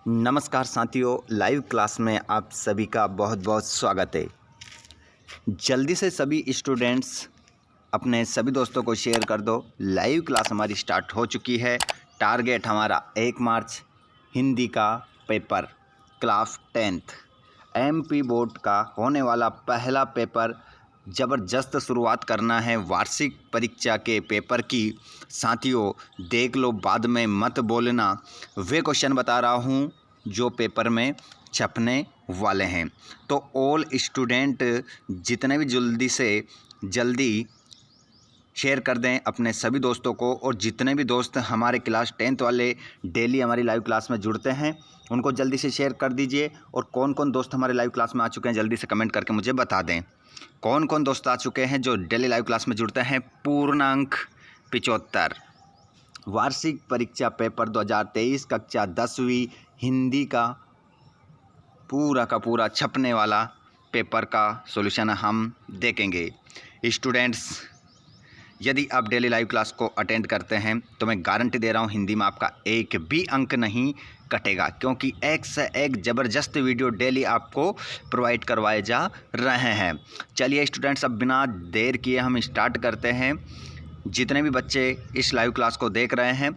नमस्कार साथियों, live class में आप सभी का बहुत बहुत स्वागत है। जल्दी से सभी स्टूडेंट्स अपने सभी दोस्तों को शेयर कर दो। लाइव क्लास हमारी स्टार्ट हो चुकी है। टारगेट हमारा 1 मार्च हिंदी का paper class 10th MP board का होने वाला पहला पेपर। ज़बरदस्त शुरुआत करना है वार्षिक परीक्षा के पेपर की। साथियों देख लो, बाद में मत बोलना। वे क्वेश्चन बता रहा हूँ जो पेपर में छपने वाले हैं। तो ऑल स्टूडेंट जितने भी जल्दी से जल्दी शेयर कर दें अपने सभी दोस्तों को, और जितने भी दोस्त हमारे क्लास 10th वाले डेली हमारी लाइव क्लास में जुड़ते हैं उनको जल्दी से शेयर कर दीजिए। और कौन कौन दोस्त हमारे लाइव क्लास में आ चुके हैं जल्दी से कमेंट करके मुझे बता दें। कौन कौन दोस्त आ चुके हैं जो डेली लाइव क्लास में जुड़ते हैं। पूर्णांक 75 वार्षिक परीक्षा पेपर 2023 कक्षा 10वीं हिंदी का पूरा छपने वाला पेपर का सॉल्यूशन हम देखेंगे। स्टूडेंट्स यदि आप डेली लाइव क्लास को अटेंड करते हैं तो मैं गारंटी दे रहा हूं हिंदी में आपका एक भी अंक नहीं कटेगा, क्योंकि एक से एक ज़बरदस्त वीडियो डेली आपको प्रोवाइड करवाए जा रहे हैं। चलिए स्टूडेंट्स, अब बिना देर किए हम स्टार्ट करते हैं। जितने भी बच्चे इस लाइव क्लास को देख रहे हैं,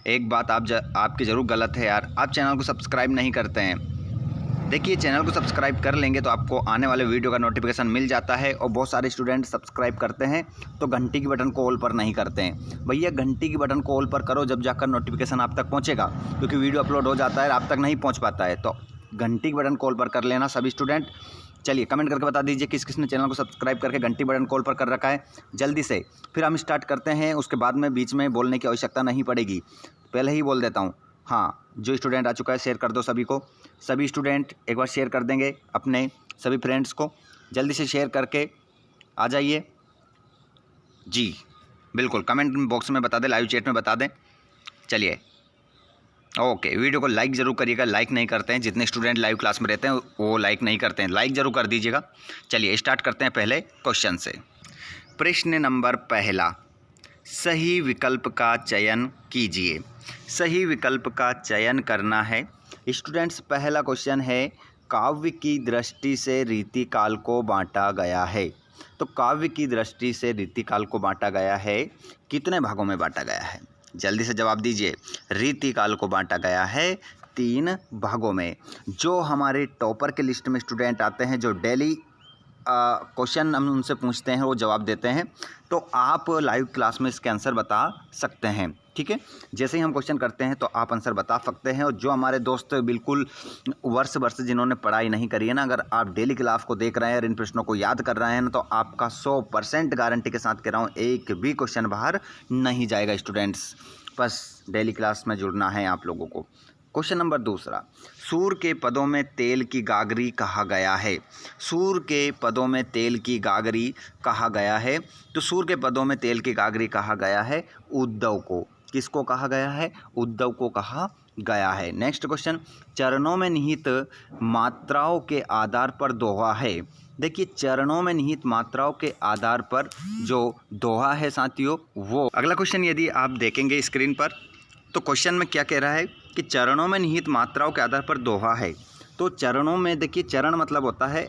एक बात आपकी ज़रूर गलत है यार, आप चैनल को सब्सक्राइब नहीं करते हैं। देखिए, चैनल को सब्सक्राइब कर लेंगे तो आपको आने वाले वीडियो का नोटिफिकेशन मिल जाता है। और बहुत सारे स्टूडेंट सब्सक्राइब करते हैं तो घंटी की बटन को ऑल पर नहीं करते हैं। भैया घंटी की बटन को ऑल पर करो, जब जाकर नोटिफिकेशन आप तक पहुंचेगा, क्योंकि वीडियो अपलोड हो जाता है आप तक नहीं पहुंच पाता है। तो घंटी की बटन को ऑल पर कर लेना सभी स्टूडेंट। चलिए कमेंट करके बता दीजिए किस किसने चैनल को सब्सक्राइब करके घंटी बटन कॉल पर कर रखा है जल्दी से। फिर हम स्टार्ट करते हैं, उसके बाद में बीच में बोलने की आवश्यकता नहीं पड़ेगी, पहले ही बोल देता हूँ। हाँ, जो स्टूडेंट आ चुका है शेयर कर दो सभी को। सभी स्टूडेंट एक बार शेयर कर देंगे अपने सभी फ्रेंड्स को, जल्दी से शेयर करके आ जाइए। जी बिल्कुल, कमेंट बॉक्स में बता दें, लाइव चैट में बता दें। चलिए ओके, वीडियो को लाइक ज़रूर करिएगा। लाइक नहीं करते हैं, जितने स्टूडेंट लाइव क्लास में रहते हैं वो लाइक नहीं करते हैं, लाइक ज़रूर कर दीजिएगा। चलिए स्टार्ट करते हैं पहले क्वेश्चन से। प्रश्न नंबर पहला, सही विकल्प का चयन कीजिए। सही विकल्प का चयन करना है स्टूडेंट्स। पहला क्वेश्चन है, काव्य की दृष्टि से रीतिकाल को बांटा गया है। तो काव्य की दृष्टि से रीतिकाल को बांटा गया है, कितने भागों में बांटा गया है? जल्दी से जवाब दीजिए। रीतिकाल को बांटा गया है 3 भागों में। जो हमारे टॉपर के लिस्ट में स्टूडेंट आते हैं, जो डेली क्वेश्चन हम उनसे पूछते हैं वो जवाब देते हैं, तो आप लाइव क्लास में इसके आंसर बता सकते हैं। ठीक है, जैसे ही हम क्वेश्चन करते हैं तो आप आंसर बता सकते हैं। और जो हमारे दोस्त बिल्कुल वर्ष जिन्होंने पढ़ाई नहीं करी है ना, अगर आप डेली क्लास को देख रहे हैं और इन प्रश्नों को याद कर रहे हैं ना, तो आपका 100% गारंटी के साथ कह रहा हूँ एक भी क्वेश्चन बाहर नहीं जाएगा स्टूडेंट्स। बस डेली क्लास में जुड़ना है आप लोगों को। क्वेश्चन नंबर दूसरा, सूर के पदों में तेल की गागरी कहा गया है। सूर के पदों में तेल की गागरी कहा गया है। तो सूर के पदों में तेल की गागरी कहा गया है उद्धव को। किसको कहा गया है? उद्धव को कहा गया है। नेक्स्ट क्वेश्चन, चरणों में निहित मात्राओं के आधार पर दोहा है। देखिए, चरणों में निहित मात्राओं के आधार पर जो दोहा है साथियों, वो अगला क्वेश्चन यदि आप देखेंगे स्क्रीन पर, तो क्वेश्चन में क्या कह रहा है कि चरणों में निहित मात्राओं के आधार पर दोहा है। तो चरणों में देखिए, चरण मतलब होता है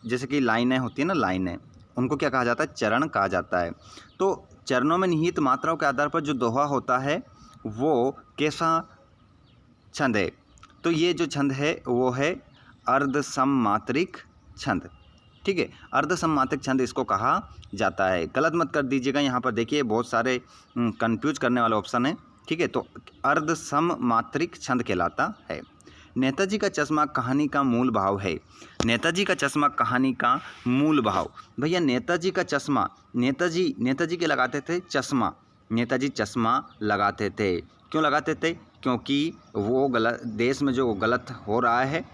जैसे कि लाइनें होती है ना, लाइनें, उनको क्या कहा जाता है? चरण कहा जाता है। तो चरणों में निहित मात्राओं के आधार पर जो दोहा होता है वो कैसा छंद है? तो ये जो छंद है वो है अर्धसममात्रिक छंद। ठीक है, अर्धसममात्रिक छंद इसको कहा जाता है। गलत मत कर दीजिएगा, यहाँ पर देखिए बहुत सारे कंफ्यूज करने वाले ऑप्शन है। ठीक है, तो अर्धसममात्रिक छंद कहलाता है। नेताजी का चश्मा कहानी का मूल भाव है। नेताजी का चश्मा कहानी का मूल भाव, भैया नेताजी का चश्मा, नेताजी के लगाते थे चश्मा। नेताजी चश्मा लगाते थे, क्यों लगाते थे? क्योंकि वो गलत, देश में जो गलत हो रहा है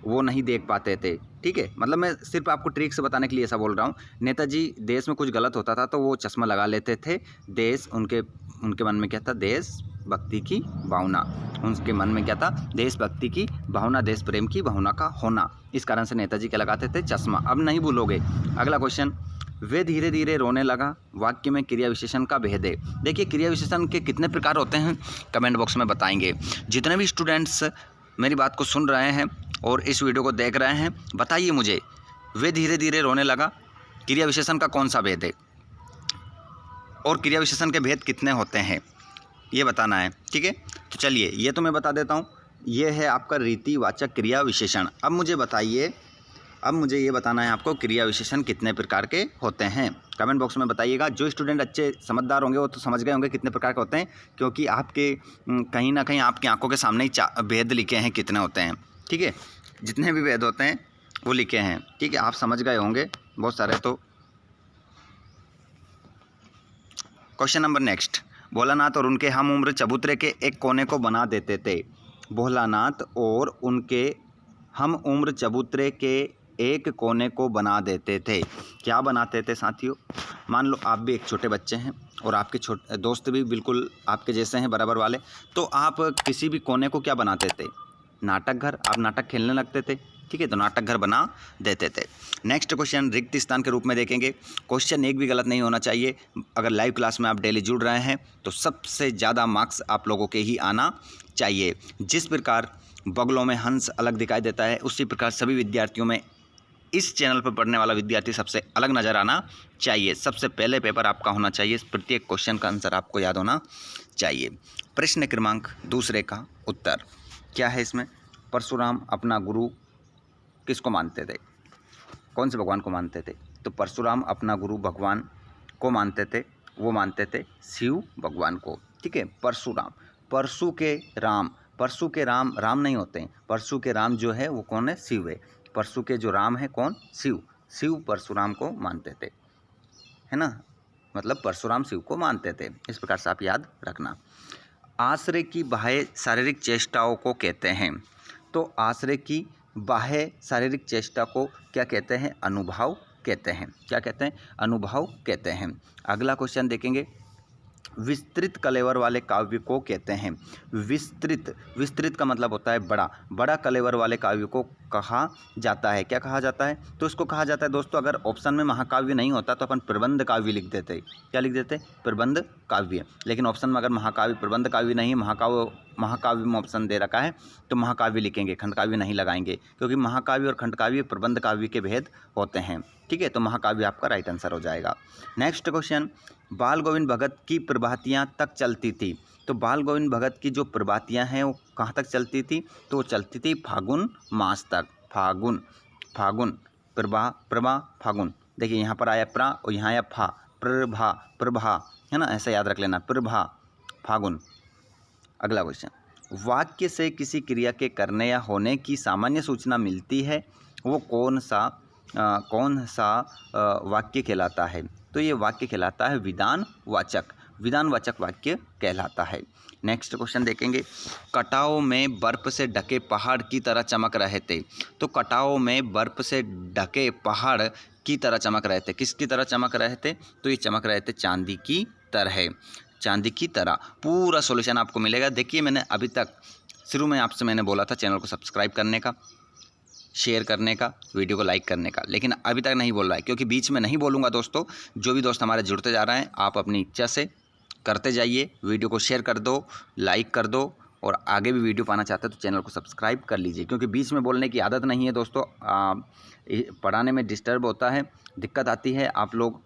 वो नहीं देख पाते थे। ठीक है, मतलब मैं सिर्फ आपको ट्रिक से बताने के लिए ऐसा बोल रहा हूँ। नेताजी देश में कुछ गलत होता था तो वो चश्मा लगा लेते थे। देश उनके मन में क्या था? देशभक्ति की भावना। उनके मन में क्या था? देशभक्ति की भावना, देश प्रेम की भावना का होना। इस कारण से नेताजी क्या लगाते थे? चश्मा। अब नहीं भूलोगे। अगला क्वेश्चन, वे धीरे धीरे रोने लगा वाक्य में क्रिया विशेषण का भेद है। देखिए क्रिया विशेषण के कितने प्रकार होते हैं कमेंट बॉक्स में बताएंगे। जितने भी स्टूडेंट्स मेरी बात को सुन रहे हैं और इस वीडियो को देख रहे हैं, बताइए मुझे वे धीरे धीरे रोने लगा क्रिया विशेषण का कौन सा भेद है और क्रिया विशेषण के भेद कितने होते हैं ये बताना है। ठीक है, तो चलिए ये तो मैं बता देता हूँ। ये है आपका रीतिवाचक क्रिया विशेषण। अब मुझे बताइए, अब मुझे ये बताना है आपको क्रिया विशेषण कितने प्रकार के होते हैं। कमेंट बॉक्स में बताइएगा। जो स्टूडेंट अच्छे समझदार होंगे वो तो समझ गए होंगे कितने प्रकार के होते हैं, क्योंकि आपके कहीं ना कहीं आपकी आंखों के सामने ही भेद लिखे हैं कितने होते हैं। ठीक है, जितने भी भेद होते हैं वो लिखे हैं। ठीक है, आप समझ गए होंगे बहुत सारे। तो क्वेश्चन नंबर नेक्स्ट, भोलानाथ और उनके हम उम्र चबूतरे के एक कोने को बना देते थे। भोलानाथ और उनके हम उम्र चबूतरे के एक कोने को बना देते थे। क्या बनाते थे साथियों? मान लो आप भी एक छोटे बच्चे हैं और आपके छोटे दोस्त भी बिल्कुल आपके जैसे हैं बराबर वाले, तो आप किसी भी कोने को क्या बनाते थे? नाटक घर। आप नाटक खेलने लगते थे। ठीक है, तो नाटक घर बना देते थे। नेक्स्ट क्वेश्चन रिक्त स्थान के रूप में देखेंगे। क्वेश्चन एक भी गलत नहीं होना चाहिए। अगर लाइव क्लास में आप डेली जुड़ रहे हैं तो सबसे ज़्यादा मार्क्स आप लोगों के ही आना चाहिए। जिस प्रकार बगलों में हंस अलग दिखाई देता है, उसी प्रकार सभी विद्यार्थियों में इस चैनल पर पढ़ने वाला विद्यार्थी सबसे अलग नज़र आना चाहिए। सबसे पहले पेपर आपका होना चाहिए, प्रत्येक क्वेश्चन का आंसर आपको याद होना चाहिए। प्रश्न क्रमांक दूसरे का उत्तर क्या है इसमें? परशुराम अपना गुरु किसको मानते थे? कौन से भगवान को मानते थे? तो परशुराम अपना गुरु भगवान को मानते थे, वो मानते थे शिव भगवान को। ठीक है, परशुराम, परशु के राम, परशु के राम राम नहीं होते हैं। परशु के राम जो है वो कौन है? शिव है। परशु के जो राम है कौन? शिव। शिव परशुराम को मानते थे, है ना, मतलब परशुराम शिव को मानते थे। इस प्रकार से आप याद रखना। आश्रय की बाह्य शारीरिक चेष्टाओं को कहते हैं। तो आश्रय की बाह्य शारीरिक चेष्टा को क्या कहते हैं? अनुभाव कहते हैं। क्या कहते हैं? अनुभाव कहते हैं। अगला क्वेश्चन देखेंगे। विस्तृत कलेवर वाले काव्य को कहते हैं। विस्तृत, विस्तृत का मतलब होता है बड़ा, बड़ा कलेवर वाले काव्य को कहा जाता है। क्या कहा जाता है? तो इसको कहा जाता है दोस्तों, अगर ऑप्शन में महाकाव्य नहीं होता तो अपन प्रबंध काव्य लिख देते। क्या लिख देते? प्रबंध काव्य। लेकिन ऑप्शन में अगर महाकाव्य प्रबंध काव्य नहीं, महाकाव्य में ऑप्शन दे रखा है तो महाकाव्य लिखेंगे, खंडकाव्य नहीं लगाएंगे, क्योंकि महाकाव्य और खंडकाव्य प्रबंध काव्य के भेद होते हैं। ठीक है, तो महाकाव्य आपका राइट आंसर हो जाएगा। नेक्स्ट क्वेश्चन, बाल गोविंद भगत की प्रभातियाँ तक चलती थी। तो बाल गोविंद भगत की जो प्रभातियाँ हैं वो कहाँ तक चलती थी? तो वो चलती थी फागुन मास तक। फागुन, फागुन, प्रभा, प्रभा, फागुन। देखिए यहाँ पर आया प्रा और यहाँ आया फा, प्रभा, प्रभा, है ना, ऐसा याद रख लेना, प्रभा, फागुन। अगला क्वेश्चन, वाक्य से किसी क्रिया के करने या होने की सामान्य सूचना मिलती है, वो कौन सा वाक्य कहलाता है? तो ये वाक्य कहलाता है विधानवाचक। विधानवाचक वाक्य कहलाता है। नेक्स्ट क्वेश्चन देखेंगे। कटाव में बर्फ से ढके पहाड़ की तरह चमक रहे थे। तो कटाव में बर्फ से ढके पहाड़ की तरह चमक रहे थे। किसकी तरह चमक रहे थे? तो ये चमक रहे थे चांदी की तरह, चांदी की तरह। पूरा सॉल्यूशन आपको मिलेगा। देखिए मैंने अभी तक शुरू में आपसे मैंने बोला था चैनल को सब्सक्राइब करने का, शेयर करने का, वीडियो को लाइक करने का, लेकिन अभी तक नहीं बोल रहा है, क्योंकि बीच में नहीं बोलूँगा दोस्तों। जो भी दोस्त हमारे जुड़ते जा रहे हैं आप अपनी इच्छा से करते जाइए। वीडियो को शेयर कर दो, लाइक कर दो, और आगे भी वीडियो पाना चाहते हो तो चैनल को सब्सक्राइब कर लीजिए, क्योंकि बीच में बोलने की आदत नहीं है दोस्तों। पढ़ाने में डिस्टर्ब होता है, दिक्कत आती है। आप लोग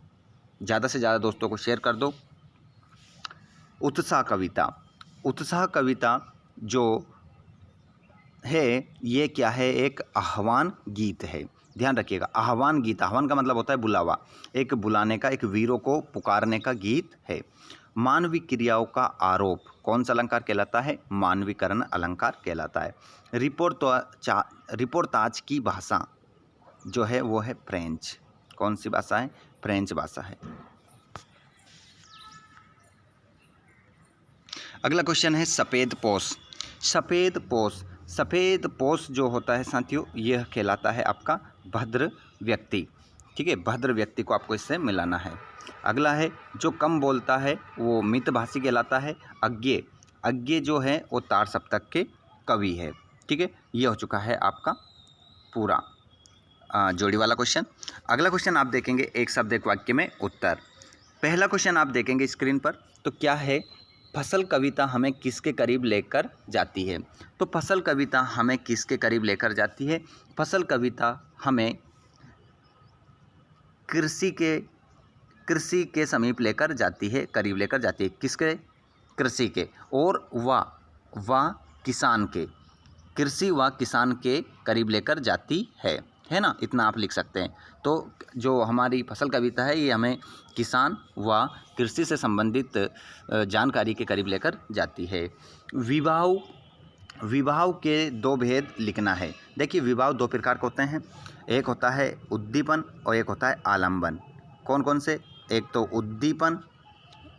ज़्यादा से ज़्यादा दोस्तों को शेयर कर दो। उत्साह कविता, उत्साह कविता जो है ये क्या है? एक आह्वान गीत है। ध्यान रखिएगा, आह्वान गीत, आह्वान का मतलब होता है बुलावा, एक बुलाने का, एक वीरों को पुकारने का गीत है। मानवीय क्रियाओं का आरोप कौन सा अलंकार कहलाता है? मानवीकरण अलंकार कहलाता है। रिपोर्ताज की भाषा जो है वो है फ्रेंच। कौन सी भाषा है? फ्रेंच भाषा है। अगला क्वेश्चन है सफ़ेद पोश। सफ़ेद पोश, सफ़ेद पोश जो होता है साथियों यह कहलाता है आपका भद्र व्यक्ति। ठीक है, भद्र व्यक्ति को आपको इससे मिलाना है। अगला है जो कम बोलता है वो मितभाषी कहलाता है। अज्ञे, अज्ञे जो है वो तार सप्तक के कवि है। ठीक है, ये हो चुका है आपका पूरा। जोड़ी वाला क्वेश्चन। अगला क्वेश्चन आप देखेंगे एक शब्द एक वाक्य में उत्तर। पहला क्वेश्चन आप देखेंगे स्क्रीन पर, तो क्या है, फसल कविता हमें किसके करीब लेकर जाती है। तो फसल कविता हमें किसके करीब लेकर जाती है, फसल कविता हमें कृषि के समीप लेकर जाती है, करीब लेकर जाती है। किसके, कृषि के, और व किसान के, कृषि व किसान के करीब लेकर जाती है ना, इतना आप लिख सकते हैं। तो जो हमारी फसल कविता है ये हमें किसान व कृषि से संबंधित जानकारी के करीब लेकर जाती है। विवाह के दो भेद लिखना है। देखिए विवाह दो प्रकार के होते हैं, एक होता है उद्दीपन और एक होता है आलम्बन। कौन कौन से, एक तो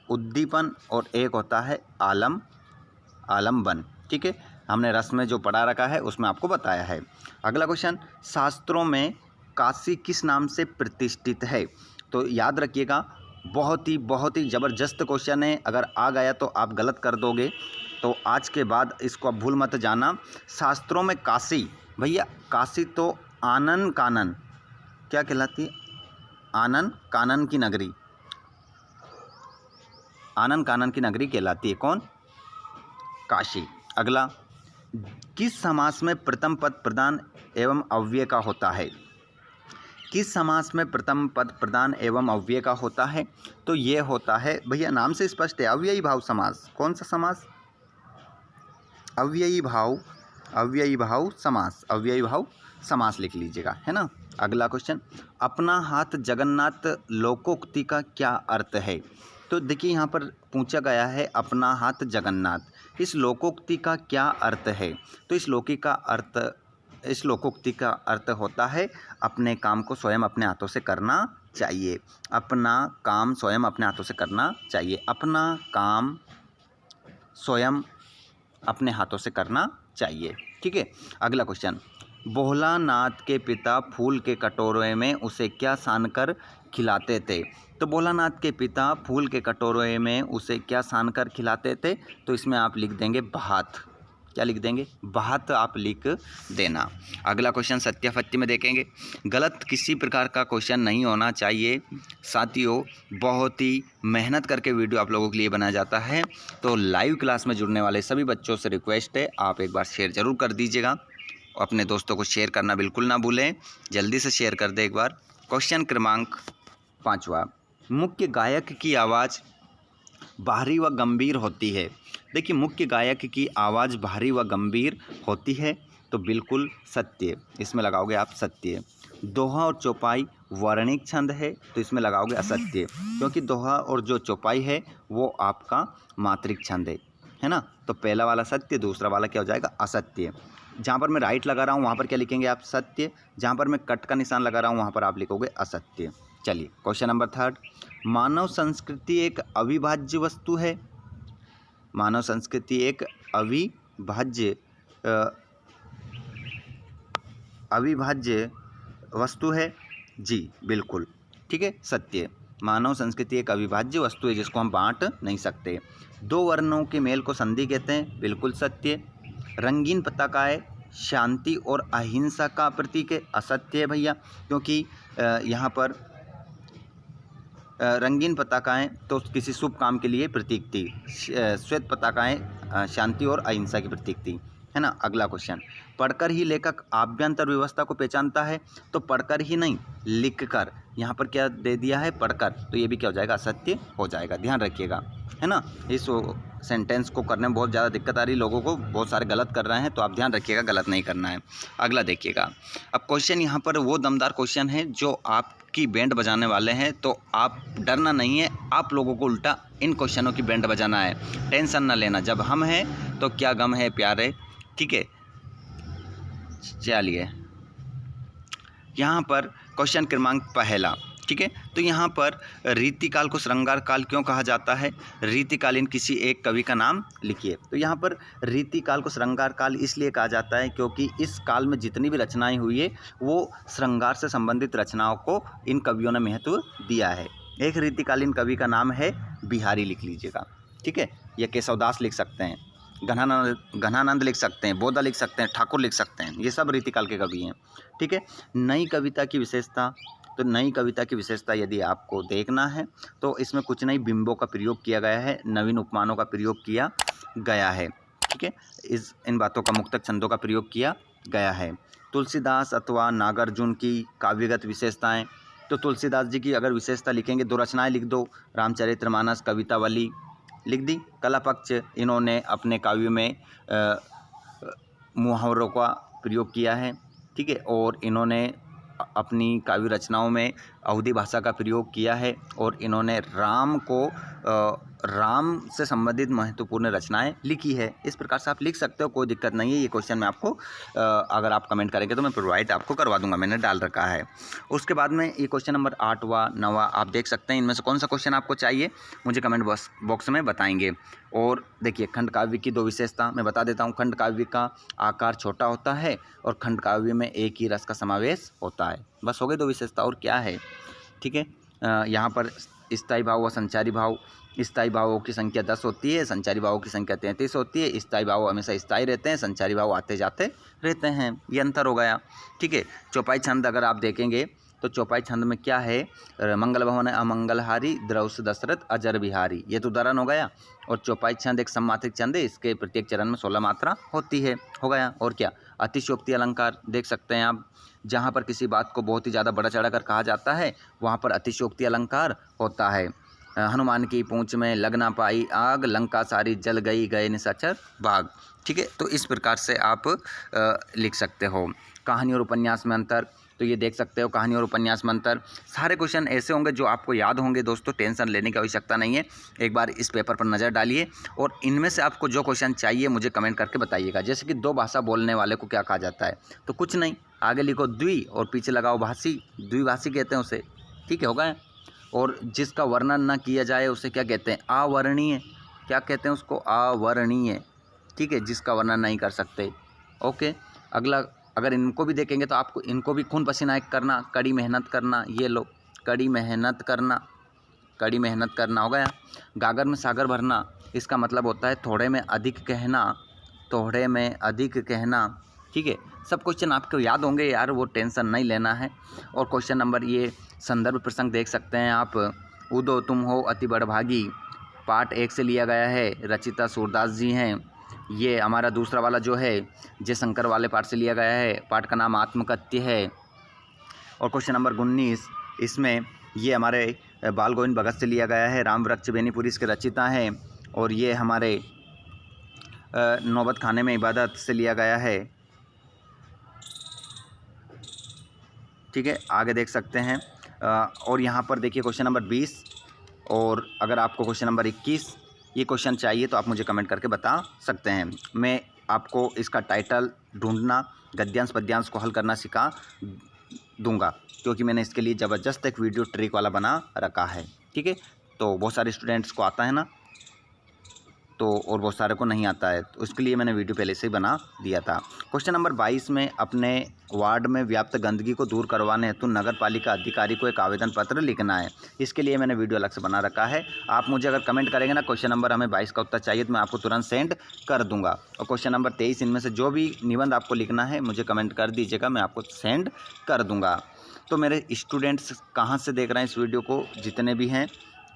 उद्दीपन और एक होता है आलम्बन। ठीक है, हमने रस में जो पढ़ा रखा है उसमें आपको बताया है। अगला क्वेश्चन, शास्त्रों में काशी किस नाम से प्रतिष्ठित है। तो याद रखिएगा, बहुत ही ज़बरदस्त क्वेश्चन है। अगर आ गया तो आप गलत कर दोगे, तो आज के बाद इसको आप भूल मत जाना। शास्त्रों में काशी, भैया काशी तो आनन कानन क्या कहलाती है, आनन कानन की नगरी, आनन कानन की नगरी कहलाती है। कौन, काशी। अगला, किस समास में प्रथम पद प्रधान एवं अव्यय का होता है। किस समास में प्रथम पद प्रधान एवं अव्यय का होता है। तो ये होता है, भैया नाम से स्पष्ट है, अव्ययी भाव समास। कौन सा समास, अव्ययी भाव समास लिख लीजिएगा, है ना। अगला क्वेश्चन, अपना हाथ जगन्नाथ लोकोक्ति का क्या अर्थ है। तो देखिए यहाँ पर पूछा गया है अपना हाथ जगन्नाथ, इस लोकोक्ति का क्या अर्थ है। तो इस लोकोक्ति का अर्थ होता है अपने काम को स्वयं अपने हाथों से करना चाहिए। अपना काम स्वयं अपने हाथों से करना चाहिए, अपना काम स्वयं अपने हाथों से करना चाहिए। ठीक है। अगला क्वेश्चन, भोलानाथ के पिता फूल के कटोरे में उसे क्या सानकर खिलाते थे। तो भोलानाथ के पिता फूल के कटोरे में उसे क्या सानकर खिलाते थे। तो इसमें आप लिख देंगे भात। क्या लिख देंगे, भात आप लिख देना। अगला क्वेश्चन सत्यापत्ति में देखेंगे, गलत किसी प्रकार का क्वेश्चन नहीं होना चाहिए। साथियों बहुत ही मेहनत करके वीडियो आप लोगों के लिए बनाया जाता है, तो लाइव क्लास में जुड़ने वाले सभी बच्चों से रिक्वेस्ट है आप एक बार शेयर ज़रूर कर दीजिएगा। अपने दोस्तों को शेयर करना बिल्कुल ना भूलें, जल्दी से शेयर कर दें एक बार। क्वेश्चन क्रमांक 5वां, मुख्य गायक की आवाज़ भारी व गंभीर होती है। देखिए मुख्य गायक की आवाज़ भारी व गंभीर होती है, तो बिल्कुल सत्य, इसमें लगाओगे आप सत्य। दोहा और चौपाई वर्णिक छंद है, तो इसमें लगाओगे असत्य, क्योंकि दोहा और जो चौपाई है वो आपका मात्रिक छंद है ना। तो पहला वाला सत्य, दूसरा वाला क्या हो जाएगा, असत्य। जहाँ पर मैं राइट लगा रहा हूँ वहाँ पर क्या लिखेंगे आप, सत्य। जहाँ पर मैं कट का निशान लगा रहा हूँ वहाँ पर आप लिखोगे असत्य। चलिए क्वेश्चन नंबर 3, मानव संस्कृति एक अविभाज्य वस्तु है। मानव संस्कृति एक अविभाज्य वस्तु है। जी बिल्कुल, ठीक है, सत्य। मानव संस्कृति एक अविभाज्य वस्तु है जिसको हम बांट नहीं सकते। दो वर्णों के मेल को संधि कहते हैं, बिल्कुल सत्य। रंगीन पताकाएं शांति और अहिंसा का प्रतीक है, असत्य है भैया, क्योंकि यहाँ पर रंगीन पताकाएं तो किसी शुभ काम के लिए प्रतीक थी, श्वेत पताकाएं शांति और अहिंसा की प्रतीक थी, है ना। अगला क्वेश्चन, पढ़कर ही लेखक आभ्यंतर व्यवस्था को पहचानता है। तो पढ़कर ही नहीं, लिखकर, यहाँ पर क्या दे दिया है, पढ़कर, तो ये भी क्या हो जाएगा, असत्य हो जाएगा, ध्यान रखिएगा, है ना। इस सेंटेंस को करने में बहुत ज़्यादा दिक्कत आ रही लोगों को, बहुत सारे गलत कर रहे हैं, तो आप ध्यान रखिएगा, गलत नहीं करना है। अगला देखिएगा, अब क्वेश्चन यहाँ पर वो दमदार क्वेश्चन है जो आपकी बैंड बजाने वाले हैं, तो आप डरना नहीं है, आप लोगों को उल्टा इन क्वेश्चनों की बैंड बजाना है, टेंशन ना लेना। जब हम हैं तो क्या गम है प्यारे, ठीक है। चलिए यहाँ पर क्वेश्चन क्रमांक 1, ठीक है। तो यहाँ पर रीतिकाल को श्रृंगार काल क्यों कहा जाता है। रीतिकालीन किसी एक कवि का नाम लिखिए। तो यहाँ पर रीतिकाल को श्रृंगार काल इसलिए कहा जाता है क्योंकि इस काल में जितनी भी रचनाएं हुई है वो श्रृंगार से संबंधित रचनाओं को इन कवियों ने महत्व दिया है। एक रीतिकालीन कवि का नाम है बिहारी, लिख लीजिएगा, ठीक है, या केशवदास लिख सकते हैं, घनानंद लिख सकते हैं, बोधा लिख सकते हैं, ठाकुर लिख सकते हैं, ये सब रीतिकाल के कवि हैं। ठीक है। नई कविता की विशेषता, तो नई कविता की विशेषता यदि आपको देखना है तो इसमें कुछ नई बिंबों का प्रयोग किया गया है, नवीन उपमानों का प्रयोग किया गया है। ठीक है। इन बातों का मुक्तक छंदों का प्रयोग किया गया है। तुलसीदास अथवा नागार्जुन की काव्यगत विशेषताएं, तो तुलसीदास जी की अगर विशेषता लिखेंगे, 2 रचनाएं लिख दो, रामचरितमानस, कवितावली लिख दी। कला पक्ष, इन्होंने अपने काव्य में मुहावरों का प्रयोग किया है। ठीक है। और इन्होंने अपनी काव्य रचनाओं में अवधी भाषा का प्रयोग किया है और इन्होंने राम से संबंधित महत्वपूर्ण रचनाएं लिखी है। इस प्रकार से आप लिख सकते हो, कोई दिक्कत नहीं है। ये क्वेश्चन मैं आपको अगर आप कमेंट करेंगे तो मैं प्रोवाइड आपको करवा दूंगा, मैंने डाल रखा है। उसके बाद में ये क्वेश्चन नंबर 8वां 9वां आप देख सकते हैं। इनमें से कौन सा क्वेश्चन आपको चाहिए मुझे कमेंट बॉक्स में बताएंगे। और देखिए, खंड काव्य की 2 विशेषता मैं बता देता हूँ। खंड काव्य का आकार छोटा होता है और खंड काव्य में एक ही रस का समावेश होता है। बस हो गई 2 विशेषता, और क्या है। ठीक है। यहाँ पर स्थायी भाव व संचारी भाव, स्थायी भावों की संख्या 10 होती है, संचारी भावों की संख्या 33 होती है। स्थायी भाव हमेशा स्थायी रहते हैं, संचारी भाव आते जाते रहते हैं, ये अंतर हो गया। ठीक है। चौपाई छंद अगर आप देखेंगे तो चौपाई छंद में क्या है, मंगल भवन अमंगलहारी, द्रौस दशरथ अजर बिहारी, ये तो उदाहरण हो गया। और चौपाई छंद एक सममात्रिक छंद है, इसके प्रत्येक चरण में 16 मात्रा होती है, हो गया। और क्या, अतिशयोक्ति अलंकार देख सकते हैं आप, जहाँ पर किसी बात को बहुत ही ज़्यादा बड़ा चढ़ाकर कहा जाता है वहाँ पर अतिशयोक्ति अलंकार होता है। हनुमान की पूंछ में लग ना पाई आग, लंका सारी जल गई गए निशाचर भाग। ठीक है। तो इस प्रकार से आप लिख सकते हो। कहानी और उपन्यास में अंतर, तो ये देख सकते हो कहानी और उपन्यास में अंतर। सारे क्वेश्चन ऐसे होंगे जो आपको याद होंगे दोस्तों, टेंशन लेने की आवश्यकता नहीं है। एक बार इस पेपर पर नज़र डालिए और इनमें से आपको जो क्वेश्चन चाहिए मुझे कमेंट करके बताइएगा। जैसे कि 2 भाषा बोलने वाले को क्या कहा जाता है, तो कुछ नहीं, आगे लिखो द्वि और पीछे लगाओ भाषी, द्विभाषी कहते हैं उसे। ठीक है, होगा। और जिसका वर्णन ना किया जाए उसे क्या कहते हैं, अवर्णीय। क्या कहते हैं उसको, अवर्णीय। ठीक है, जिसका वर्णन नहीं कर सकते। ओके। अगला, अगर इनको भी देखेंगे तो आपको इनको भी खून पसीना एक करना, कड़ी मेहनत करना, ये लो, कड़ी मेहनत करना, कड़ी मेहनत करना, हो गया। गागर में सागर भरना, इसका मतलब होता है थोड़े में अधिक कहना, थोड़े में अधिक कहना। ठीक है। सब क्वेश्चन आपको याद होंगे यार, वो टेंशन नहीं लेना है। और क्वेश्चन नंबर, ये संदर्भ प्रसंग देख सकते हैं आप, उदो तुम हो अति बड़भागी, पार्ट 1 से लिया गया है, रचिता सूरदास जी हैं। ये हमारा दूसरा वाला जो है जयशंकर वाले पार्ट से लिया गया है, पार्ट का नाम आत्मकथ्य है। और क्वेश्चन नंबर 19, इसमें ये हमारे बाल गोविंद भगत से लिया गया है, राम वृक्ष बेनीपुरी इसके रचिता हैं। और ये हमारे नौबत खाने में इबादत से लिया गया है। ठीक है, आगे देख सकते हैं। और यहाँ पर देखिए क्वेश्चन नंबर 20, और अगर आपको क्वेश्चन नंबर 21 ये क्वेश्चन चाहिए तो आप मुझे कमेंट करके बता सकते हैं। मैं आपको इसका टाइटल ढूंढना, गद्यांश पद्यांश को हल करना सिखा दूंगा, क्योंकि मैंने इसके लिए ज़बरदस्त एक वीडियो ट्रिक वाला बना रखा है। ठीक है। तो बहुत सारे स्टूडेंट्स को आता है ना, तो और बहुत सारे को नहीं आता है, तो उसके लिए मैंने वीडियो पहले से ही बना दिया था। क्वेश्चन नंबर 22 में अपने वार्ड में व्याप्त गंदगी को दूर करवाने हेतु नगर पालिका अधिकारी को एक आवेदन पत्र लिखना है। इसके लिए मैंने वीडियो अलग से बना रखा है। आप मुझे अगर कमेंट करेंगे ना क्वेश्चन नंबर हमें 22 का उत्तर चाहिए, तो मैं आपको तुरंत सेंड कर दूंगा। और क्वेश्चन नंबर 23, इनमें से जो भी निबंध आपको लिखना है मुझे कमेंट कर दीजिएगा, मैं आपको सेंड कर दूँगा। तो मेरे स्टूडेंट्स कहाँ से देख रहे हैं इस वीडियो को, जितने भी हैं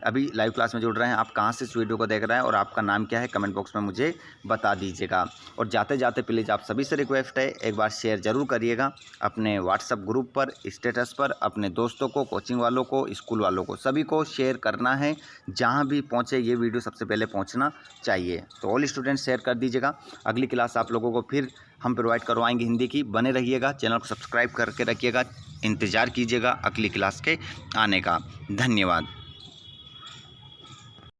अभी लाइव क्लास में जुड़ रहे हैं, आप कहाँ से इस वीडियो को देख रहे हैं और आपका नाम क्या है, कमेंट बॉक्स में मुझे बता दीजिएगा। और जाते जाते प्लीज़ आप सभी से रिक्वेस्ट है, एक बार शेयर ज़रूर करिएगा अपने व्हाट्सएप ग्रुप पर, स्टेटस पर, अपने दोस्तों को, कोचिंग वालों को, स्कूल वालों को, सभी को शेयर करना है। जहाँ भी पहुँचे ये वीडियो सबसे पहले पहुँचना चाहिए। तो ऑल स्टूडेंट्स शेयर कर दीजिएगा। अगली क्लास आप लोगों को फिर हम प्रोवाइड करवाएंगे हिंदी की। बने रहिएगा, चैनल को सब्सक्राइब करके रखिएगा, इंतज़ार कीजिएगा अगली क्लास के आने का। धन्यवाद।